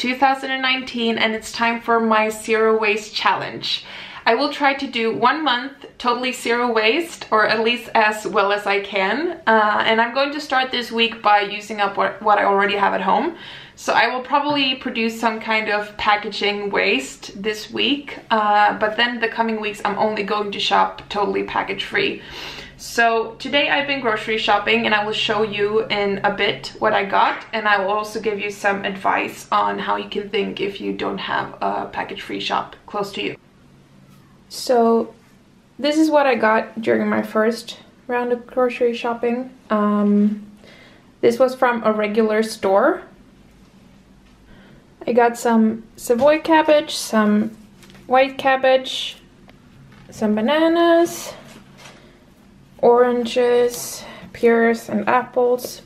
2019 and it's time for my zero waste challenge. I will try to do 1 month totally zero waste, or at least as well as I can. And I'm going to start this week by using up what I already have at home. So I will probably produce some kind of packaging waste this week, but then the coming weeks I'm only going to shop totally package free. So today I've been grocery shopping and I will show you in a bit what I got, and I will also give you some advice on how you can think if you don't have a package free shop close to you. So this is what I got during my first round of grocery shopping. This was from a regular store. I got some Savoy cabbage, some white cabbage, some bananas, oranges, pears and apples,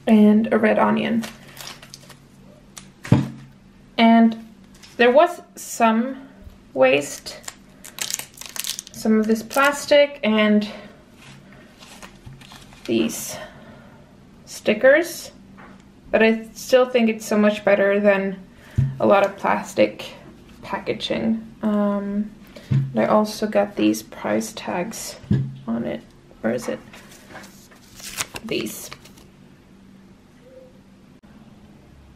and a red onion. And there was some waste, some of this plastic and these stickers, but I still think it's so much better than a lot of plastic packaging. I also got these price tags on it. Where is it? These.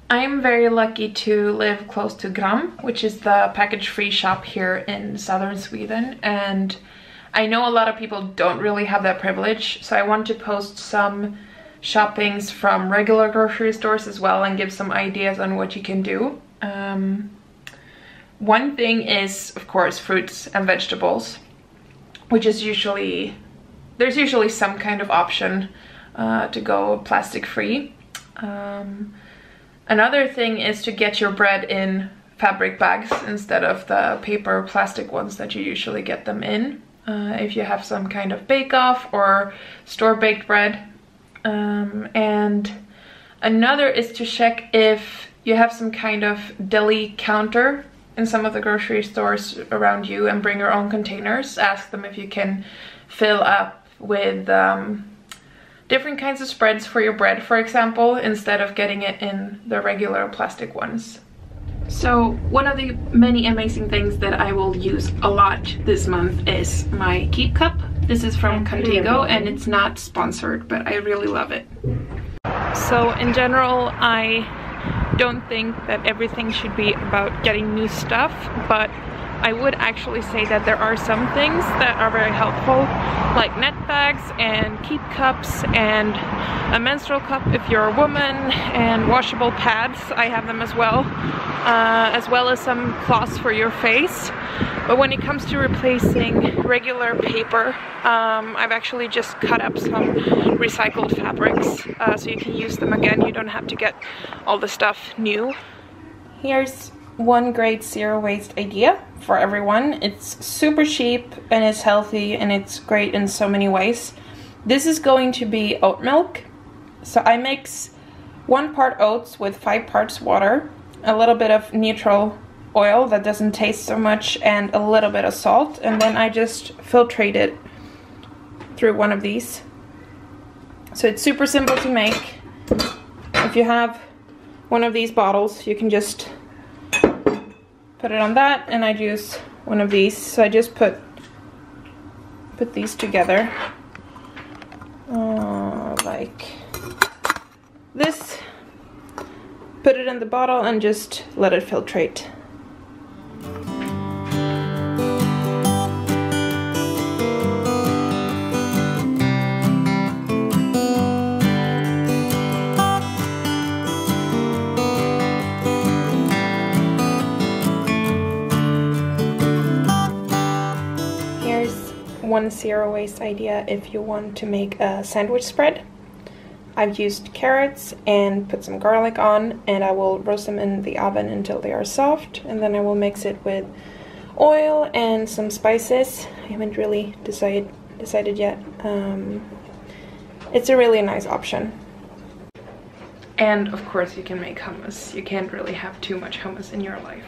I'm very lucky to live close to Gram, which is the package-free shop here in southern Sweden, and I know a lot of people don't really have that privilege, so I want to post some shoppings from regular grocery stores as well and give some ideas on what you can do. One thing is, of course, fruits and vegetables, which is there's usually some kind of option to go plastic-free. Another thing is to get your bread in fabric bags instead of the paper or plastic ones that you usually get them in. If you have some kind of bake-off or store-baked bread. And another is to check if you have some kind of deli counter in some of the grocery stores around you and bring your own containers. Ask them if you can fill up with different kinds of spreads for your bread, for example, instead of getting it in the regular plastic ones. So one of the many amazing things that I will use a lot this month is my Keep Cup. This is from Contigo and it's not sponsored, but I really love it. So in general, I don't think that everything should be about getting new stuff, but I would actually say that there are some things that are very helpful, like net bags and keep cups and a menstrual cup if you're a woman, and washable pads. I have them as well as some cloths for your face. But when it comes to replacing regular paper, I've actually just cut up some recycled fabrics so you can use them again. You don't have to get all the stuff new. Here's one great zero waste idea for everyone. It's super cheap and it's healthy and it's great in so many ways. This is going to be oat milk. So I mix 1 part oats with 5 parts water, a little bit of neutral oil that doesn't taste so much, and a little bit of salt, and then I just filtrate it through one of these. So it's super simple to make. If you have one of these bottles, you can just put it on that, and I use one of these. So I just put these together like this, put it in the bottle and just let it filtrate. One zero waste idea if you want to make a sandwich spread. I've used carrots and put some garlic on, and I will roast them in the oven until they are soft, and then I will mix it with oil and some spices. I haven't really decided yet. It's a really nice option. And of course you can make hummus. You can't really have too much hummus in your life.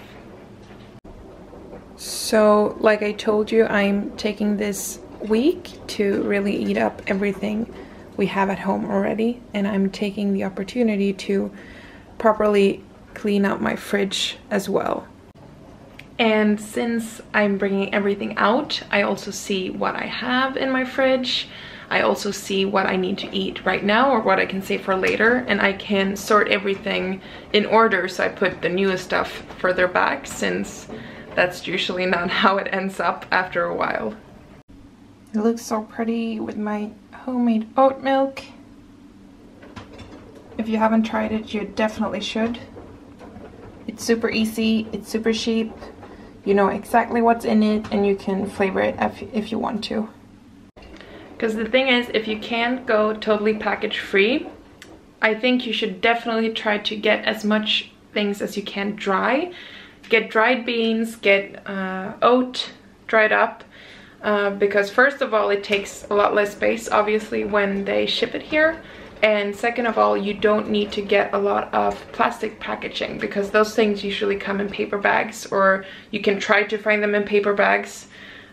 So, like I told you, I'm taking this week to really eat up everything we have at home already, and I'm taking the opportunity to properly clean out my fridge as well. And since I'm bringing everything out, I also see what I have in my fridge. I also see what I need to eat right now or what I can save for later, and I can sort everything in order. So I put the newest stuff further back, since that's usually not how it ends up after a while. It looks so pretty with my homemade oat milk. If you haven't tried it, you definitely should. It's super easy, it's super cheap. You know exactly what's in it, and you can flavor it if you want to. Because the thing is, if you can't go totally package free, I think you should definitely try to get as much things as you can dry. Get dried beans, get oat dried up, because first of all, it takes a lot less space, obviously, when they ship it here. And second of all, you don't need to get a lot of plastic packaging, because those things usually come in paper bags, or you can try to find them in paper bags.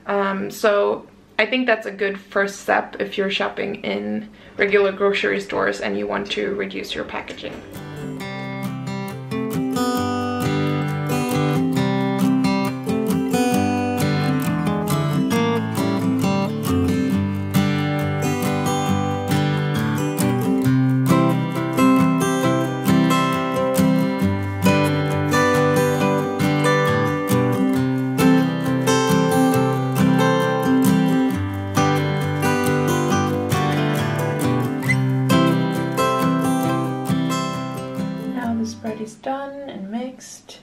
So I think that's a good first step if you're shopping in regular grocery stores and you want to reduce your packaging. Done and mixed,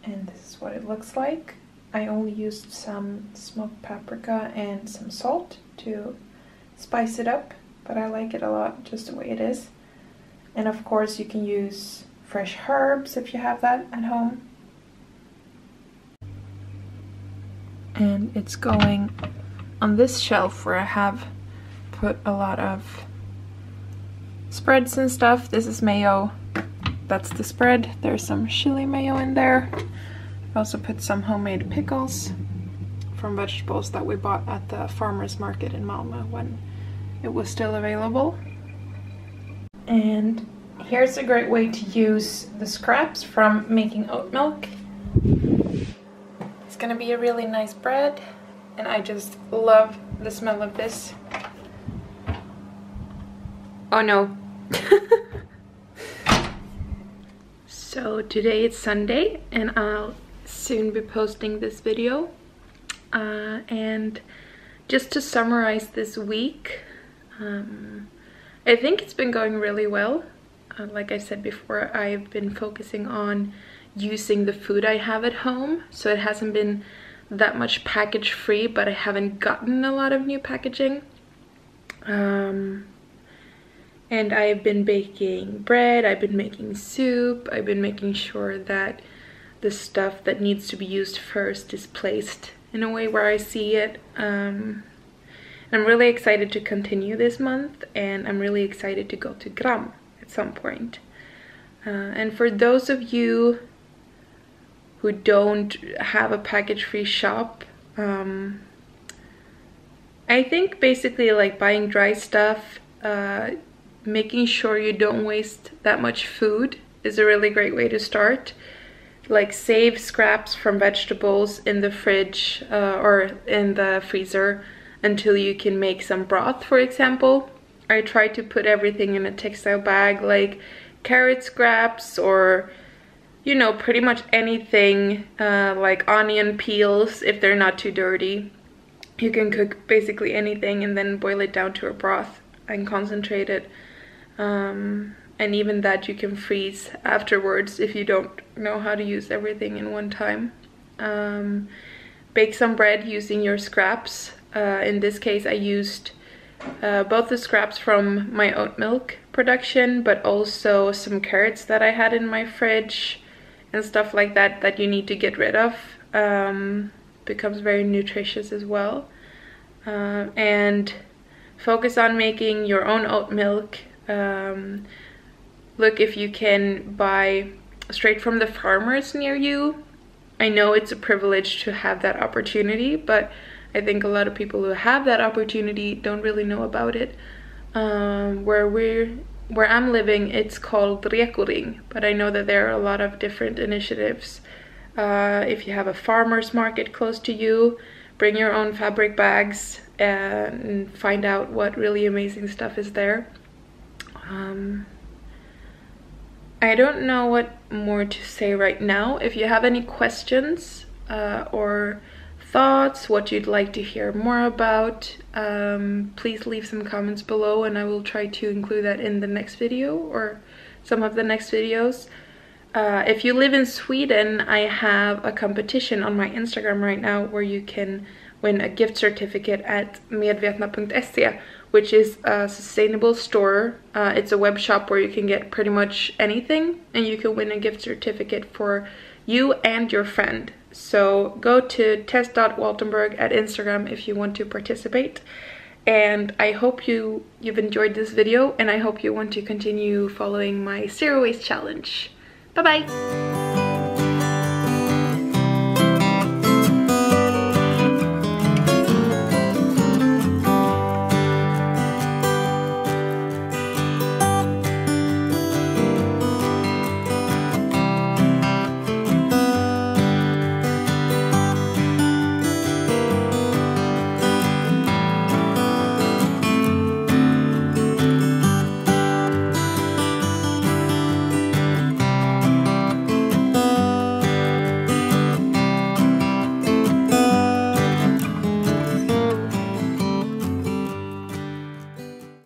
and this is what it looks like. I only used some smoked paprika and some salt to spice it up, but I like it a lot just the way it is. And of course you can use fresh herbs if you have that at home. And it's going on this shelf where I have put a lot of spreads and stuff. This is mayo. That's the spread. There's some chili mayo in there. I also put some homemade pickles from vegetables that we bought at the farmer's market in Malmö when it was still available. And here's a great way to use the scraps from making oat milk. It's gonna be a really nice bread, and I just love the smell of this. Oh no. So today it's Sunday, and I'll soon be posting this video. And just to summarize this week, I think it's been going really well. Like I said before, I've been focusing on using the food I have at home, so it hasn't been that much package free, but I haven't gotten a lot of new packaging. And I've been baking bread, I've been making soup, I've been making sure that the stuff that needs to be used first is placed in a way where I see it. I'm really excited to continue this month, and I'm really excited to go to Gram at some point. And for those of you who don't have a package-free shop, I think basically like buying dry stuff, making sure you don't waste that much food is a really great way to start. Like save scraps from vegetables in the fridge or in the freezer until you can make some broth, for example. I try to put everything in a textile bag, like carrot scraps, or you know, pretty much anything, like onion peels if they're not too dirty. You can cook basically anything and then boil it down to a broth and concentrate it. And even that you can freeze afterwards if you don't know how to use everything in one time. Bake some bread using your scraps. In this case I used both the scraps from my oat milk production, but also some carrots that I had in my fridge and stuff like that that you need to get rid of. Becomes very nutritious as well. And focus on making your own oat milk. Look if you can buy straight from the farmers near you. I know it's a privilege to have that opportunity, but I think a lot of people who have that opportunity don't really know about it. Where we're where I'm living, it's called Rekuring, but I know that there are a lot of different initiatives. If you have a farmer's market close to you, bring your own fabric bags and find out what really amazing stuff is there. I don't know what more to say right now. If you have any questions or thoughts, what you'd like to hear more about, please leave some comments below and I will try to include that in the next video or some of the next videos. If you live in Sweden, I have a competition on my Instagram right now where you can win a gift certificate at medvetna.se, which is a sustainable store. It's a web shop where you can get pretty much anything and you can win a gift certificate for you and your friend. So go to tess.waltenberg at Instagram if you want to participate. And I hope you've enjoyed this video, and I hope you want to continue following my zero waste challenge. Bye bye!